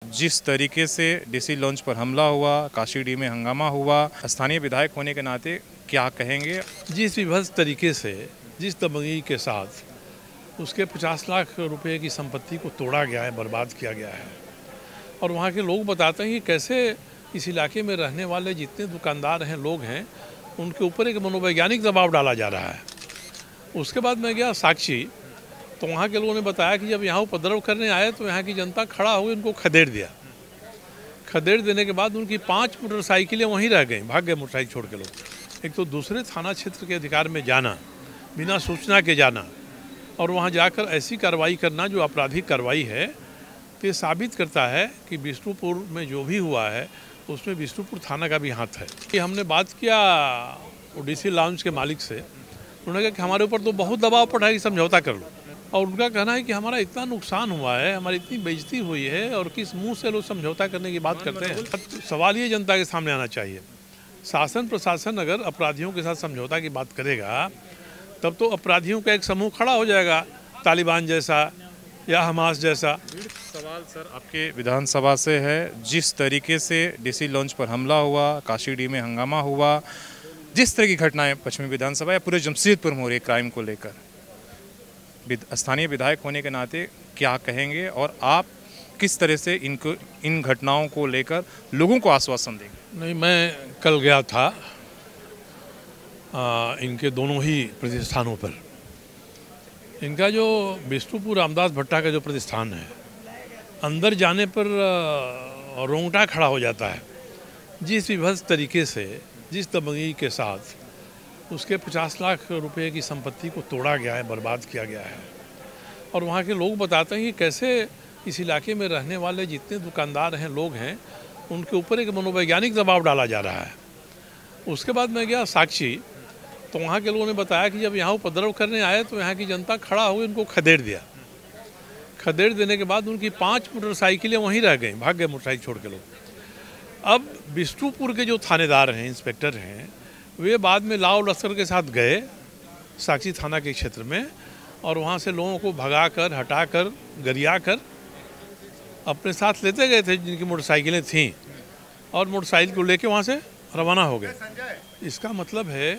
जिस तरीके से डीसी लॉन्च पर हमला हुआ, काशीडीह में हंगामा हुआ, स्थानीय विधायक होने के नाते क्या कहेंगे? जिस विभत्स तरीके से, जिस दबंगई के साथ उसके 50 लाख रुपए की संपत्ति को तोड़ा गया है, बर्बाद किया गया है। और वहाँ के लोग बताते हैं कि कैसे इस इलाके में रहने वाले जितने दुकानदार हैं, लोग हैं, उनके ऊपर एक मनोवैज्ञानिक दबाव डाला जा रहा है। उसके बाद मैं गया साक्षी, तो वहाँ के लोगों ने बताया कि जब यहाँ उपद्रव करने आए तो यहाँ की जनता खड़ा हो गई, उनको खदेड़ दिया। खदेड़ देने के बाद उनकी 5 मोटरसाइकिलें वहीं रह गई, भाग गए मोटरसाइकिल छोड़ के लोग। एक तो दूसरे थाना क्षेत्र के अधिकार में जाना, बिना सूचना के जाना और वहाँ जाकर ऐसी कार्रवाई करना जो आपराधिक कार्रवाई है, तो ये साबित करता है कि विष्णुपुर में जो भी हुआ है उसमें विष्णुपुर थाना का भी हाथ है। कि हमने बात किया डीसी लॉन्च के मालिक से, उन्होंने कहा कि हमारे ऊपर तो बहुत दबाव पड़ा है कि समझौता कर लो। और उनका कहना है कि हमारा इतना नुकसान हुआ है, हमारी इतनी बेइज्जती हुई है और किस मुंह से लोग समझौता करने की बात करते हैं। सवाल ये जनता के सामने आना चाहिए, शासन प्रशासन अगर अपराधियों के साथ समझौता की बात करेगा तब तो अपराधियों का एक समूह खड़ा हो जाएगा, तालिबान जैसा या हमास जैसा। सवाल सर आपके विधानसभा से है, जिस तरीके से डीसी लॉन्च पर हमला हुआ, काशीडीह में हंगामा हुआ, जिस तरह की घटनाएं पश्चिमी विधानसभा या पूरे जमशेदपुर में हो रही क्राइम को लेकर, स्थानीय विधायक होने के नाते क्या कहेंगे और आप किस तरह से इन घटनाओं को लेकर लोगों को आश्वासन देंगे? नहीं, मैं कल गया था इनके दोनों ही प्रतिष्ठानों पर। इनका जो विष्णुपुर रामदास भट्टा का जो प्रतिष्ठान है, अंदर जाने पर रोंगटा खड़ा हो जाता है। जिस विभत्स तरीके से, जिस दबंगई के साथ उसके 50 लाख रुपए की संपत्ति को तोड़ा गया है, बर्बाद किया गया है। और वहाँ के लोग बताते हैं कि कैसे इस इलाके में रहने वाले जितने दुकानदार हैं, लोग हैं, उनके ऊपर एक मनोवैज्ञानिक दबाव डाला जा रहा है। उसके बाद मैं गया साक्षी, तो वहाँ के लोगों ने बताया कि जब यहाँ उपद्रव करने आए तो यहाँ की जनता खड़ा हो गई, उनको खदेड़ दिया। खदेड़ देने के बाद उनकी 5 मोटरसाइकिलें वहीं रह गई, भाग गए मोटरसाइकिल छोड़ के लोग। अब विष्णुपुर के जो थानेदार हैं, इंस्पेक्टर हैं, वे बाद में लाव लश्कर के साथ गए साक्षी थाना के क्षेत्र में और वहाँ से लोगों को भगाकर, हटाकर, गरियाकर अपने साथ लेते गए थे जिनकी मोटरसाइकिलें थीं, और मोटरसाइकिल को लेके वहाँ से रवाना हो गए। इसका मतलब है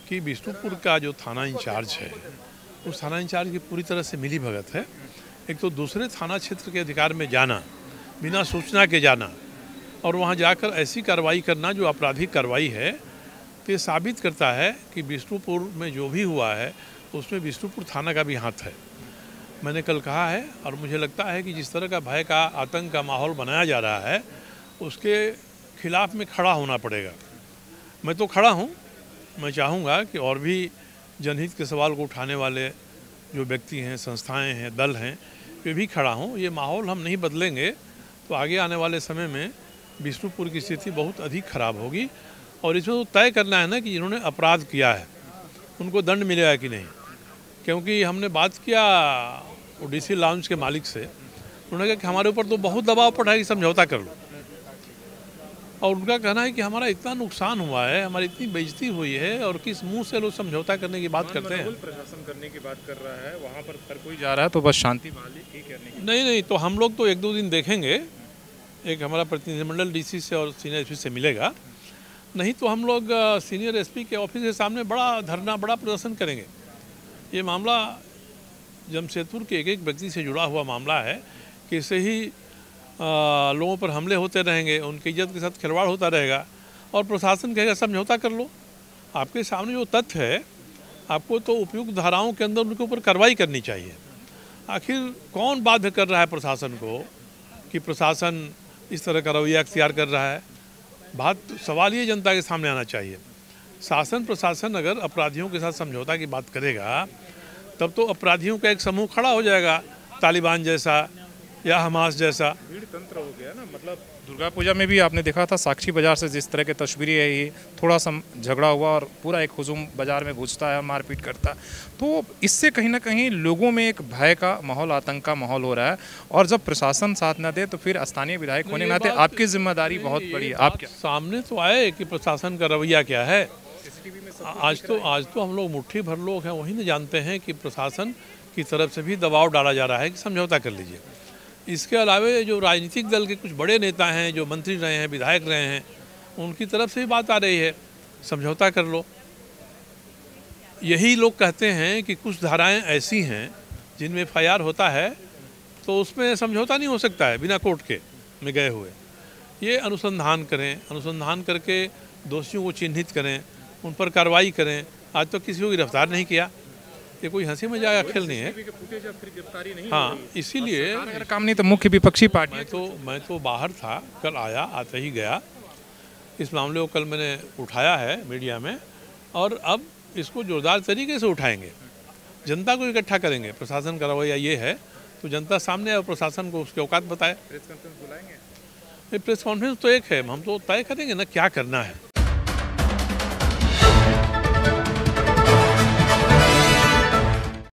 कि विष्णुपुर का जो थाना इंचार्ज है, उस थाना इंचार्ज की पूरी तरह से मिली भगत है। एक तो दूसरे थाना क्षेत्र के अधिकार में जाना, बिना सूचना के जाना और वहाँ जाकर ऐसी कार्रवाई करना जो आपराधिक कार्रवाई है, तो ये साबित करता है कि विष्णुपुर में जो भी हुआ है उसमें विष्णुपुर थाना का भी हाथ है। मैंने कल कहा है और मुझे लगता है कि जिस तरह का भय का, आतंक का माहौल बनाया जा रहा है, उसके खिलाफ में खड़ा होना पड़ेगा। मैं तो खड़ा हूँ। मैं चाहूँगा कि और भी जनहित के सवाल को उठाने वाले जो व्यक्ति हैं, संस्थाएं हैं, दल हैं, वे भी खड़ा हों। ये माहौल हम नहीं बदलेंगे तो आगे आने वाले समय में विष्णुपुर की स्थिति बहुत अधिक खराब होगी। और इसमें तो तय करना है ना कि जिन्होंने अपराध किया है उनको दंड मिलेगा कि नहीं। क्योंकि हमने बात किया डीसी लॉन्च के मालिक से, उन्होंने कहा कि हमारे ऊपर तो बहुत दबाव पड़ा है कि समझौता कर लो। और उनका कहना है कि हमारा इतना नुकसान हुआ है, हमारी इतनी बेइज्जती हुई है और किस मुंह से लोग समझौता करने की बात करते हैं। प्रशासन करने की बात कर रहा है, वहाँ पर हर कोई जा रहा है तो बस शांति बहाली ही करने की। नहीं, तो हम लोग तो 1-2 दिन देखेंगे। एक हमारा प्रतिनिधिमंडल डीसी से और सीनियर एसपी से मिलेगा, नहीं तो हम लोग सीनियर एसपी के ऑफिस के सामने बड़ा धरना, बड़ा प्रदर्शन करेंगे। ये मामला जमशेदपुर के एक व्यक्ति से जुड़ा हुआ मामला है कि इससे ही लोगों पर हमले होते रहेंगे, उनकी इज्जत के साथ खिलवाड़ होता रहेगा और प्रशासन कहेगा समझौता कर लो। आपके सामने जो तथ्य है, आपको तो उपयुक्त धाराओं के अंदर उनके ऊपर कार्रवाई करनी चाहिए। आखिर कौन बाध्य कर रहा है प्रशासन को कि प्रशासन इस तरह का रवैया अख्तियार कर रहा है? सवाल ये जनता के सामने आना चाहिए। शासन प्रशासन अगर अपराधियों के साथ समझौता की बात करेगा तब तो अपराधियों का एक समूह खड़ा हो जाएगा, तालिबान जैसा या हमास जैसा। भीड़ तंत्र हो गया ना। मतलब दुर्गा पूजा में भी आपने देखा था साक्षी बाजार से जिस तरह की तस्वीरें है, ये थोड़ा सा झगड़ा हुआ और पूरा एक हुजूम बाजार में घुसता है, मारपीट करता है। तो इससे कहीं ना कहीं लोगों में एक भय का माहौल, आतंक का माहौल हो रहा है। और जब प्रशासन साथ न दे तो फिर स्थानीय विधायक होने नाते आपकी जिम्मेदारी बहुत बड़ी है। आप क्या सामने तो आए कि प्रशासन का रवैया क्या है? आज तो हम लोग मुट्ठी भर लोग हैं, वही नहीं जानते हैं कि प्रशासन की तरफ से भी दबाव डाला जा रहा है कि समझौता कर लीजिए। इसके अलावा जो राजनीतिक दल के कुछ बड़े नेता हैं, जो मंत्री रहे हैं, विधायक रहे हैं, उनकी तरफ से भी बात आ रही है समझौता कर लो। यही लोग कहते हैं कि कुछ धाराएं ऐसी हैं जिनमें एफआईआर होता है तो उसमें समझौता नहीं हो सकता है बिना कोर्ट के में गए हुए। ये अनुसंधान करें, अनुसंधान करके दोषियों को चिन्हित करें, उन पर कार्रवाई करें। आज तो किसी को गिरफ्तार नहीं किया, ये कोई हंसी मजाक का खेल नहीं है। हाँ, इसीलिए अगर काम नहीं तो मुख्य विपक्षी पार्टी मैं तो बाहर था, कल आया, आते ही गया। इस मामले को कल मैंने उठाया है मीडिया में, और अब इसको जोरदार तरीके से उठाएंगे, जनता को इकट्ठा करेंगे। प्रशासन का रवैया ये है तो जनता सामने और प्रशासन को उसके औकात बताए। प्रेस कॉन्फ्रेंस बुलाएंगे? प्रेस कॉन्फ्रेंस तो एक है, हम तो तय करेंगे ना क्या करना है।